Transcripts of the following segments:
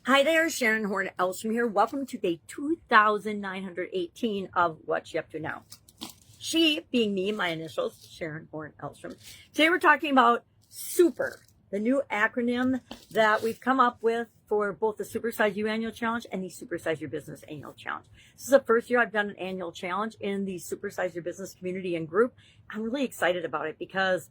Hi there, Sharon Horne-Ellstrom here. Welcome to day 2918 of What You Up To Now. She being me, my initials, Sharon Horne-Ellstrom. Today we're talking about SUPER, the new acronym that we've come up with for both the Supersize You Annual Challenge and the Supersize Your Business Annual Challenge. This is the first year I've done an annual challenge in the Supersize Your Business community and group. I'm really excited about it because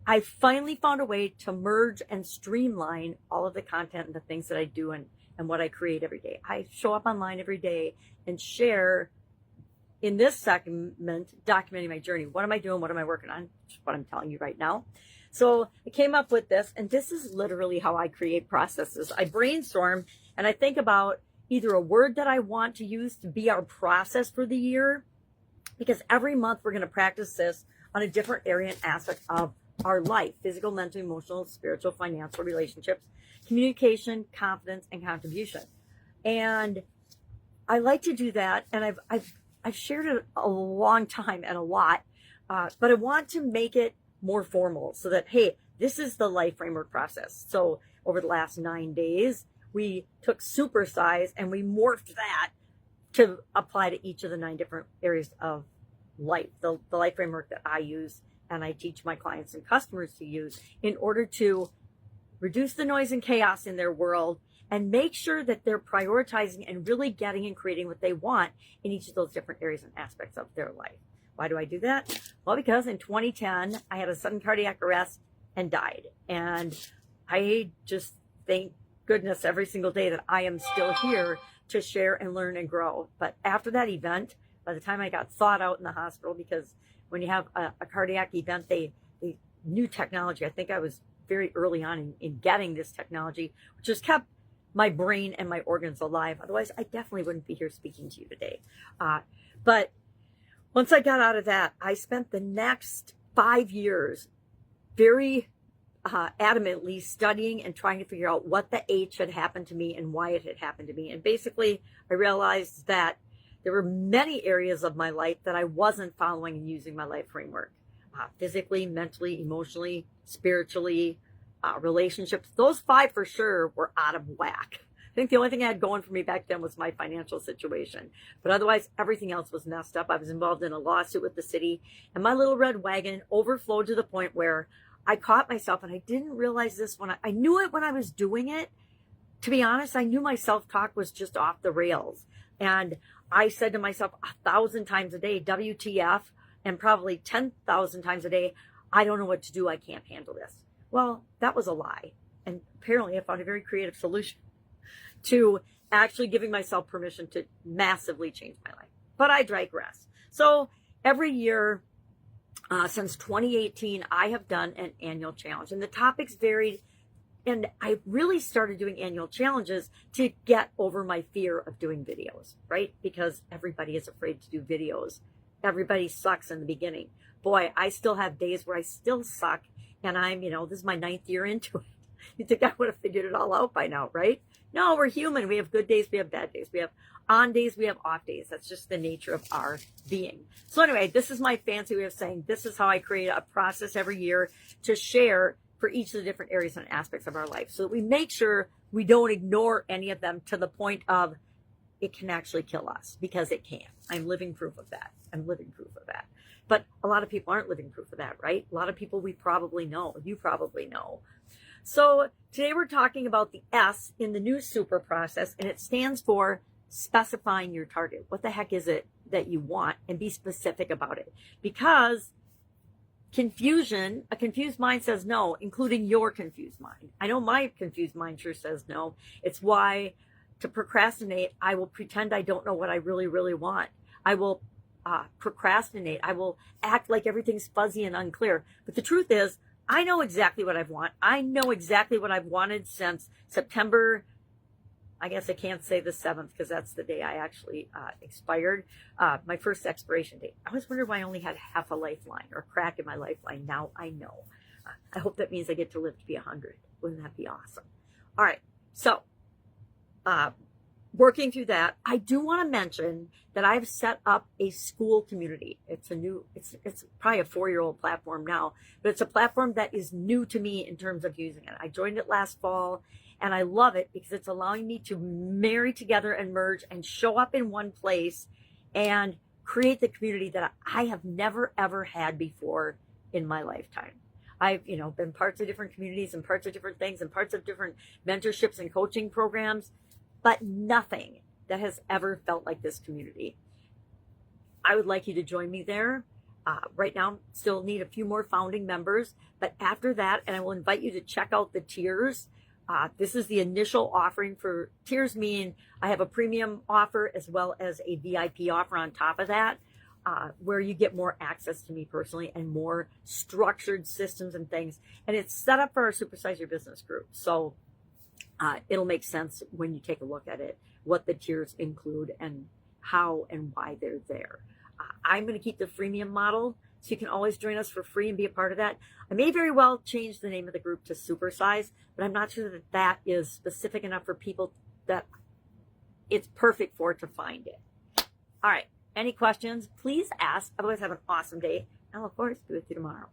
I finally found a way to merge and streamline all of the content and the things that I do and what I create every day. I show up online every day and share in this segment, documenting my journey. What am I doing? What am I working on? Just what I'm telling you right now. So I came up with this, and this is literally how I create processes. I brainstorm and I think about either a word that I want to use to be our process for the year, because every month we're going to practice this on a different area and aspect of our life: physical, mental, emotional, spiritual, financial, relationships, communication, confidence, and contribution. And I like to do that, and I've shared it a long time and a lot, but I want to make it more formal so that, hey, this is the life framework process. So over the last 9 days, we took Supersize and we morphed that to apply to each of the 9 different areas of life, the life framework that I use and I teach my clients and customers to use in order to reduce the noise and chaos in their world and make sure that they're prioritizing and really getting and creating what they want in each of those different areas and aspects of their life. Why do I do that? Well, because in 2010, I had a sudden cardiac arrest and died. And I just thank goodness every single day that I am still here to share and learn and grow. But after that event, by the time I got thawed out in the hospital, because when you have a cardiac event, they new technology. I think I was very early on in getting this technology, which has kept my brain and my organs alive. Otherwise, I definitely wouldn't be here speaking to you today. But once I got out of that, I spent the next 5 years very adamantly studying and trying to figure out what the H had happened to me and why it had happened to me. And basically, I realized that there were many areas of my life that I wasn't following and using my life framework. Physically, mentally, emotionally, spiritually, relationships. Those 5 for sure were out of whack. I think the only thing I had going for me back then was my financial situation. But otherwise, everything else was messed up. I was involved in a lawsuit with the city, and my little red wagon overflowed to the point where I caught myself, and I didn't realize this when I knew it when I was doing it. To be honest, I knew my self-talk was just off the rails. And I said to myself 1,000 times a day, WTF, and probably 10,000 times a day, I don't know what to do. I can't handle this. Well, that was a lie. And apparently I found a very creative solution to actually giving myself permission to massively change my life. But I digress. So every year since 2018, I have done an annual challenge, and the topics varied. And I really started doing annual challenges to get over my fear of doing videos, right? Because everybody is afraid to do videos. Everybody sucks in the beginning. Boy, I still have days where I still suck. And I'm, this is my 9th year into it. You think I would have figured it all out by now, right? No, we're human. We have good days. We have bad days. We have on days. We have off days. That's just the nature of our being. So anyway, this is my fancy way of saying this is how I create a process every year to share for each of the different areas and aspects of our life, so that we make sure we don't ignore any of them to the point of it can actually kill us, because it can. I'm living proof of that. But a lot of people aren't living proof of that, right? A lot of people we probably know, you probably know. So today we're talking about the S in the new SUPER process, and it stands for specifying your target. What the heck is it that you want? And be specific about it. Because a confused mind says no, including your confused mind. I know my confused mind sure says no. It's why to procrastinate, I will pretend I don't know what I really, really want. I will procrastinate. I will act like everything's fuzzy and unclear. But the truth is, I know exactly what I want. I know exactly what I've wanted since September. I guess I can't say the 7th because that's the day I actually expired. My first expiration date. I was wondering why I only had half a lifeline or crack in my lifeline. Now I know. I hope that means I get to live to be 100. Wouldn't that be awesome? All right. So working through that. I do want to mention that I've set up a school community. It's probably a 4-year-old platform now, but it's a platform that is new to me in terms of using it. I joined it last fall and I love it because it's allowing me to marry together and merge and show up in one place and create the community that I have never ever had before in my lifetime. I've, been parts of different communities and parts of different things and parts of different mentorships and coaching programs, but nothing that has ever felt like this community. I would like you to join me there. Right now, still need a few more founding members, but after that, and I will invite you to check out the tiers. This is the initial offering for tiers, mean I have a premium offer as well as a VIP offer on top of that, where you get more access to me personally and more structured systems and things. And it's set up for our Supersize Your Business group. So it'll make sense when you take a look at it, what the tiers include and how and why they're there. I'm going to keep the freemium model, so you can always join us for free and be a part of that. I may very well change the name of the group to Supersize, but I'm not sure that that is specific enough for people that it's perfect for to find it. All right. Any questions? Please ask. Otherwise, have an awesome day. I'll, of course, be with you tomorrow.